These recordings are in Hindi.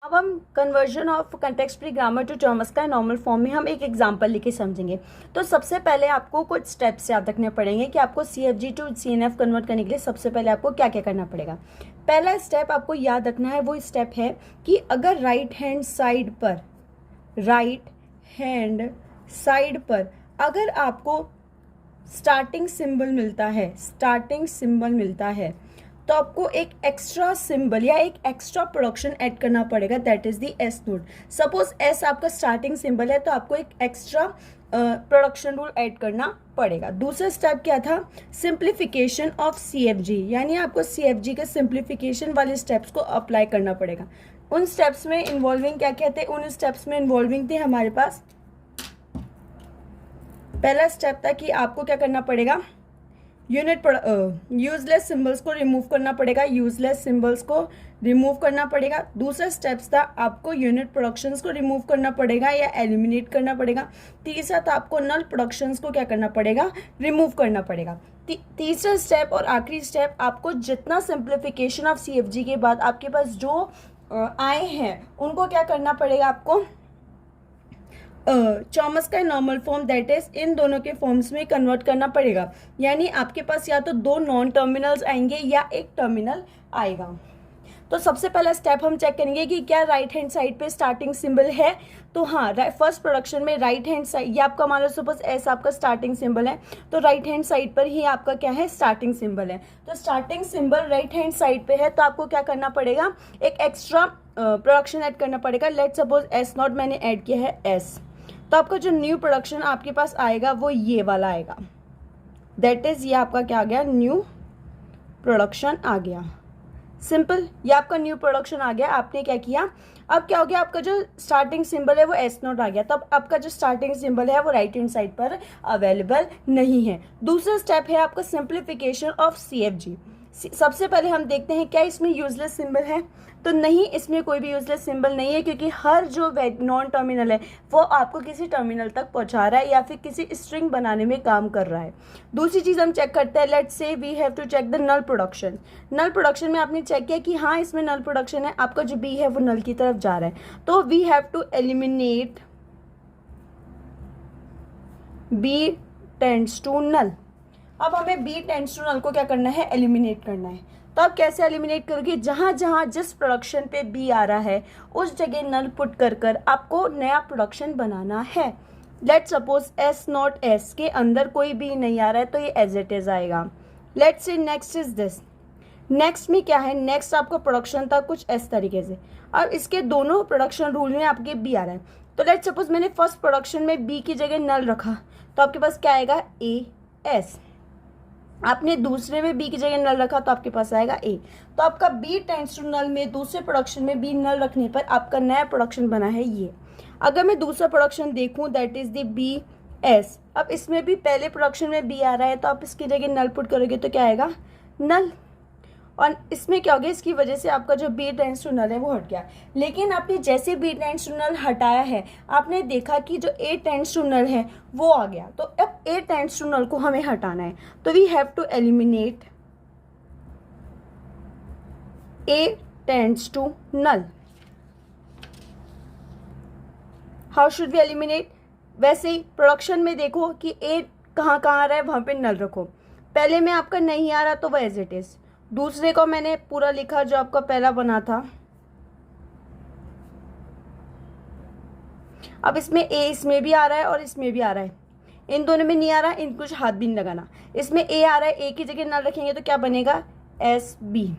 अब हम conversion of context free grammar to टॉमस का नॉर्मल फॉर्म में हम एक एग्जांपल लेके समझेंगे। तो सबसे पहले आपको कुछ स्टेप्स याद रखने पड़ेंगे कि आपको CFG टू CNF कन्वर्ट करने के लिए सबसे पहले आपको क्या क्या करना पड़ेगा। पहला स्टेप आपको याद रखना है, वो स्टेप है कि अगर राइट हैंड साइड पर अगर आपको स्टार्टिंग सिंबल मिलता है तो आपको एक एक्स्ट्रा सिंबल या एक एक्स्ट्रा प्रोडक्शन ऐड करना पड़ेगा, that is the S note. Suppose S आपका स्टार्टिंग सिंबल है तो आपको एक एक्स्ट्रा प्रोडक्शन रूल ऐड करना पड़ेगा। दूसरा स्टेप क्या था, सिंप्लीफिकेशन ऑफ CFG, यानी आपको CFG के सिंप्लीफिकेशन वाले स्टेप्स को अप्लाई करना पड़ेगा। उन स्टेप्स में इन्वॉल्विंग क्या क्या थे, उन स्टेप्स में इन्वॉल्विंग थे हमारे पास पहला स्टेप था कि आपको क्या करना पड़ेगा, यूजलेस सिंबल्स को रिमूव करना पड़ेगा। दूसरा स्टेप्स था आपको यूनिट प्रोडक्शंस को रिमूव करना पड़ेगा या एलिमिनेट करना पड़ेगा। तीसरा था आपको नल प्रोडक्शंस को क्या करना पड़ेगा, रिमूव करना पड़ेगा। तीसरा स्टेप और आखिरी स्टेप, आपको जितना सिंप्लीफिकेशन ऑफ CFG के बाद आपके पास जो आए हैं उनको क्या करना पड़ेगा, आपको चॉमस का normal form that is in दोनों के फॉर्म्स में कन्वर्ट करना पड़ेगा। यानी आपके पास या तो दो नॉन टर्मिनल्स आएंगे या एक टर्मिनल आएगा। तो सबसे पहला स्टेप हम चेक करेंगे कि क्या राइट हैंड साइड पे स्टार्टिंग सिंबल है। तो हाँ, फर्स्ट प्रोडक्शन में राइट हैंड साइड, ये आपका मान लो सपोज एस आपका स्टार्टिंग सिंबल है तो राइट हैंड साइड पर ही आपका क्या है, स्टार्टिंग सिंबल है। तो starting symbol right hand side पे है तो आपको क्या करना पड़ेगा, एक एक्स्ट्रा प्रोडक्शन ऐड करना पड़ेगा। लेट सपोज एस नॉट मैंने ऐड किया है एस, तो आपका जो न्यू प्रोडक्शन आपके पास आएगा वो ये वाला आएगा, दैट इज ये आपका क्या आ गया, न्यू प्रोडक्शन आ गया। सिंपल, ये आपका न्यू प्रोडक्शन आ गया। आपने क्या किया, अब क्या हो गया, आपका जो स्टार्टिंग सिंबल है वो एस नोट आ गया, तब आपका जो स्टार्टिंग सिंबल है वो राइट हैंड साइड पर अवेलेबल नहीं है। दूसरा स्टेप है आपका सिंप्लीफिकेशन ऑफ CFG। सबसे पहले हम देखते हैं क्या इसमें यूजलेस सिंबल है, तो नहीं, इसमें कोई भी यूजलेस सिंबल नहीं है, क्योंकि हर जो नॉन टर्मिनल है वो आपको किसी टर्मिनल तक पहुंचा रहा है या फिर किसी स्ट्रिंग बनाने में काम कर रहा है। दूसरी चीज़ हम चेक करते हैं, let's see we have to check the null production. Null production में आपने चेक किया कि हाँ इसमें नल प्रोडक्शन है, आपका जो बी है वो नल की तरफ जा रहा है, तो we have to eliminate B tends to null. अब हमें बी टेंड्स टू नल को क्या करना है, एलिमिनेट करना है। तो आप कैसे एलिमिनेट करोगे, जहाँ जहाँ जिस प्रोडक्शन पे बी आ रहा है उस जगह नल पुट कर कर आपको नया प्रोडक्शन बनाना है। Let suppose S not S के अंदर कोई बी नहीं आ रहा है तो ये एज इट इज आएगा। लेट से नेक्स्ट इज दिस, नेक्स्ट में क्या है, नेक्स्ट आपका प्रोडक्शन था कुछ इस तरीके से। अब इसके दोनों प्रोडक्शन रूल में आपके बी आ रहा है, तो लेट सपोज मैंने फर्स्ट प्रोडक्शन में बी की जगह नल रखा तो आपके पास क्या आएगा, ए एस। आपने दूसरे में बी की जगह नल रखा तो आपके पास आएगा ए। तो आपका बी टेंड्स टू नल में दूसरे प्रोडक्शन में बी नल रखने पर आपका नया प्रोडक्शन बना है ये। अगर मैं दूसरा प्रोडक्शन देखूं that is the B S, अब इसमें भी पहले प्रोडक्शन में बी आ रहा है तो आप इसकी जगह नल पुट करोगे तो क्या आएगा, नल। और इसमें क्या हो गया, इसकी वजह से आपका जो बी टेंड्स टू नल है वो हट गया। लेकिन आपने जैसे बी टेंड्स टू नल हटाया है आपने देखा कि जो ए टेंड्स टू नल है वो आ गया। तो अब ए टेंड्स टू नल को हमें हटाना है, तो we have to eliminate A tends to null. How should we eliminate, वैसे ही प्रोडक्शन में देखो कि ए कहाँ कहाँ आ रहा है वहां पे नल रखो। पहले में आपका नहीं आ रहा तो वह एज इट इज, दूसरे को मैंने पूरा लिखा जो आपका पहला बना था। अब इसमें ए इसमें भी आ रहा है और इसमें भी आ रहा है, इन दोनों में नहीं आ रहा, इनको कुछ हाथ भी नहीं लगाना। इसमें ए आ रहा है, ए की जगह नल रखेंगे तो क्या बनेगा, एस बी।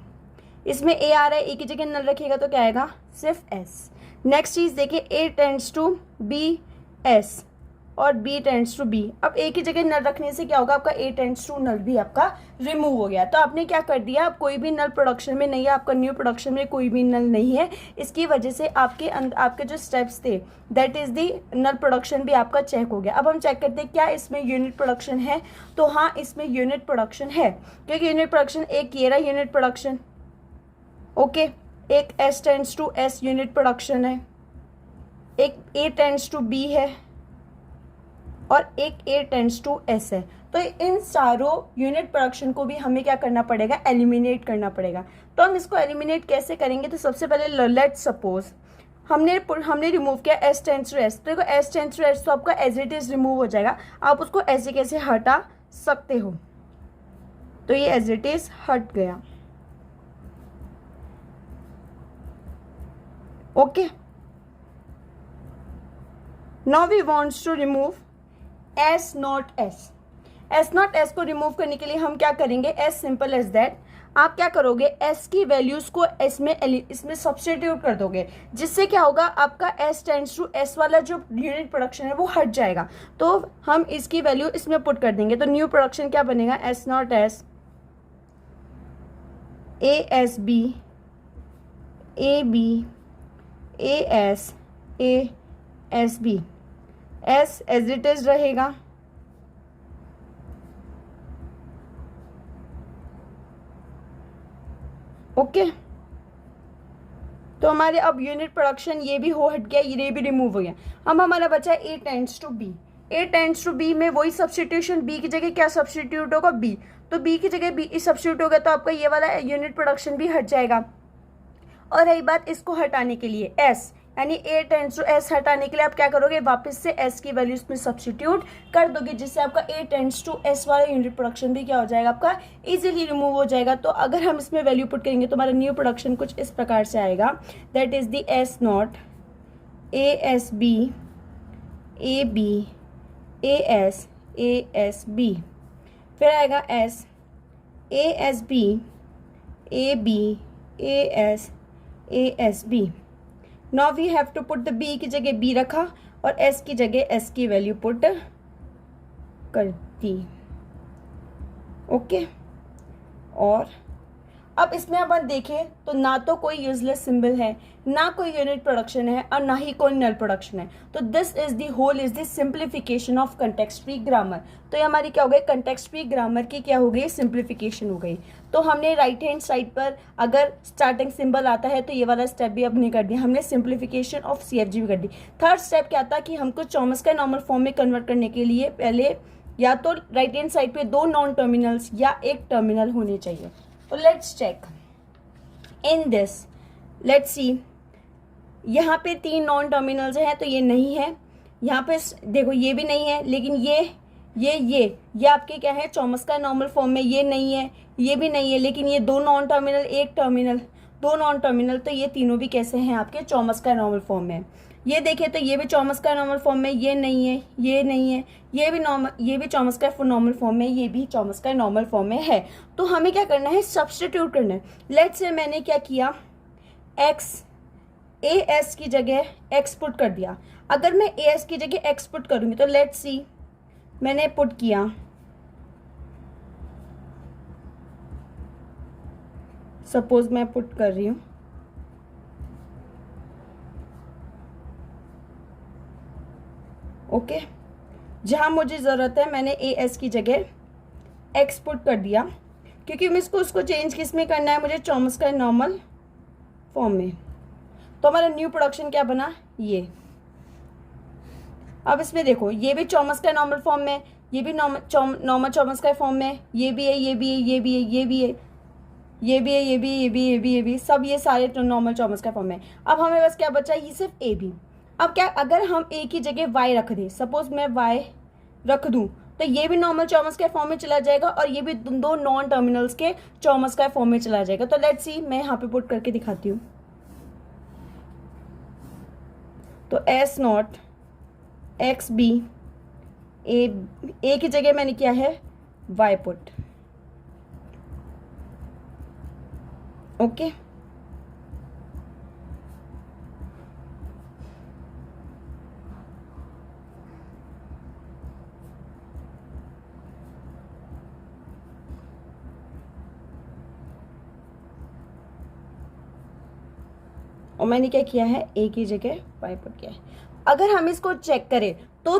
इसमें ए आ रहा है, ए की जगह नल रखेगा तो क्या आएगा, सिर्फ एस। नेक्स्ट चीज देखिए, ए टेंड्स टू बी एस और बी टेंड्स टू बी। अब ए की जगह नल रखने से क्या होगा, आपका ए टेंड्स टू नल भी आपका रिमूव हो गया। तो आपने क्या कर दिया, अब कोई भी नल प्रोडक्शन में नहीं है, आपका न्यू प्रोडक्शन में कोई भी नल नहीं है। इसकी वजह से आपके जो स्टेप्स थे that is the null production भी आपका चेक हो गया। अब हम चेक करते हैं क्या इसमें यूनिट प्रोडक्शन है, तो हाँ इसमें यूनिट प्रोडक्शन है, क्योंकि यूनिट प्रोडक्शन एक ये रहा यूनिट प्रोडक्शन, ओके। एक S tends to S unit production है, एक ए टेंड्स टू बी है और एक ए टेंड्स टू एस है। तो इन सारों यूनिट प्रोडक्शन को भी हमें क्या करना पड़ेगा, एलिमिनेट करना पड़ेगा। तो हम इसको एलिमिनेट कैसे करेंगे, तो सबसे पहले लेट्स सपोज हमने रिमूव किया एस टेंस टू एस, तो देखो एस टेंस टू एस तो आपका एज इट इज रिमूव हो जाएगा, आप उसको ऐसे कैसे हटा सकते हो, तो ये एज इट इज हट गया। Okay, now we wants to remove S not S. S not S को रिमूव करने के लिए हम क्या करेंगे, एज सिंपल एज दैट, आप क्या करोगे, एस की वैल्यूज को इसमें सब्स्टिट्यूट कर दोगे, जिससे क्या होगा, आपका एस टेंड्स टू एस वाला जो यूनिट प्रोडक्शन है वो हट जाएगा। तो हम इसकी वैल्यू इसमें पुट कर देंगे, तो न्यू प्रोडक्शन क्या बनेगा, S not S A S B A B A S B, S as it is रहेगा, ओके। तो हमारे अब यूनिट प्रोडक्शन ये भी हो हट गया, ये भी रिमूव हो गया। अब हमारा बचा a tends to b. A tends to b में वही सब्स्टिट्यूशन, बी की जगह क्या सब्स्टिट्यूट होगा, बी, तो बी की जगह बी सब्स्टिट्यूट होगा, तो आपका ये वाला यूनिट प्रोडक्शन भी हट जाएगा। और रही बात इसको हटाने के लिए, एस यानी ए टेंड्स टू एस हटाने के लिए आप क्या करोगे, वापस से एस की वैल्यू इसमें सब्स्टिट्यूट कर दोगे, जिससे आपका ए टेंड्स टू एस वाला यूनिट प्रोडक्शन भी क्या हो जाएगा, आपका इजीली रिमूव हो जाएगा। तो अगर हम इसमें वैल्यू पुट करेंगे तो हमारा न्यू प्रोडक्शन कुछ इस प्रकार से आएगा, that is the S not A S B A B A S B, फिर आएगा S A S B A B A S B. Now we have to put the B की जगह बी रखा और एस की जगह एस की वैल्यू पुट कर दी, ओके। और अब इसमें अपन देखें तो ना तो कोई यूजलेस सिंबल है, ना कोई यूनिट प्रोडक्शन है और ना ही कोई नल प्रोडक्शन है। तो this is the whole is the simplification of context free grammar. तो ये हमारी क्या हो गई, कंटेक्स्ट फ्री ग्रामर की क्या हो गई, सिंप्लीफिकेशन हो गई। तो हमने राइट हैंड साइड पर अगर स्टार्टिंग सिंबल आता है तो ये वाला स्टेप भी अब नहीं कर दिया, हमने सिंप्लीफिकेशन ऑफ CFG भी कर दी। थर्ड स्टेप क्या था कि हमको चॉमस्की नॉर्मल फॉर्म में कन्वर्ट करने के लिए पहले या तो राइट हैंड साइड पे 2 नॉन टर्मिनल्स या 1 टर्मिनल होने चाहिए। तो let's check in this, let's see, यहाँ पे 3 नॉन टर्मिनल्स हैं तो ये नहीं है, यहाँ पे देखो ये भी नहीं है, लेकिन ये आपके क्या है, चॉमस्की नॉर्मल फॉर्म में ये नहीं है, ये भी नहीं है, लेकिन ये 2 non terminal 1 terminal 2 non terminal, तो ये तीनों भी कैसे हैं आपके चॉमस्की नॉर्मल फॉर्म में। ये देखें तो ये भी चॉमस्की नॉर्मल फॉर्म में, ये नहीं है, ये नहीं है, ये भी चॉमस्की नॉर्मल फॉर्म में, ये भी चॉमस्की नॉर्मल फॉर्म में है। तो हमें क्या करना है, सब्स्टिट्यूट करना है। लेट्स से मैंने क्या किया, एक्स ए एस की जगह एक्स पुट कर दिया। अगर मैं ए एस की जगह एक्स पुट करूंगी तो लेट्स सी, मैंने पुट किया, सपोज मैं पुट कर रही हूं, ओके, जहां मुझे ज़रूरत है मैंने ए एस की जगह एक्स पुट कर दिया, क्योंकि मैं उसको चेंज किस में करना है, मुझे चॉमस्की नॉर्मल फॉर्म में। तो हमारा न्यू प्रोडक्शन क्या बना, ये। अब इसमें देखो ये भी चॉमस्की नॉर्मल फॉर्म में, ये भी नॉर्मल चॉमस्की फॉर्म में, ये भी है, ये भी है, ये भी है, ये भी है, ये भी है, ये भी, ये भी, ये भी, ये भी, सब ये सारे नॉर्मल चॉमस्की फॉर्म में। अब हमें बस क्या बचा, ये सिर्फ ए भी। अब क्या, अगर हम ए की जगह वाई रख दें, सपोज मैं वाई रख दूं, तो ये भी नॉर्मल चॉमस्की फॉर्म में चला जाएगा और ये भी 2 नॉन टर्मिनल्स के चॉमस्की फॉर्म में चला जाएगा। तो लेट्स सी, मैं यहाँ पे पुट करके दिखाती हूँ। तो एस नॉट एक्स बी ए की जगह मैंने किया है वाई पुट, ओके। और मैंने क्या किया है, ए की जगह वाई पुट किया है। अगर हम इसको चेक करें तो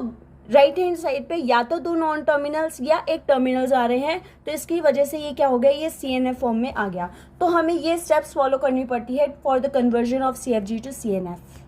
राइट हैंड साइड पे या तो 2 नॉन टर्मिनल्स या 1 टर्मिनल्स आ रहे हैं, तो इसकी वजह से ये क्या हो गया, ये CNF फॉर्म में आ गया। तो हमें ये स्टेप्स फॉलो करनी पड़ती है for the conversion of CFG to CNF।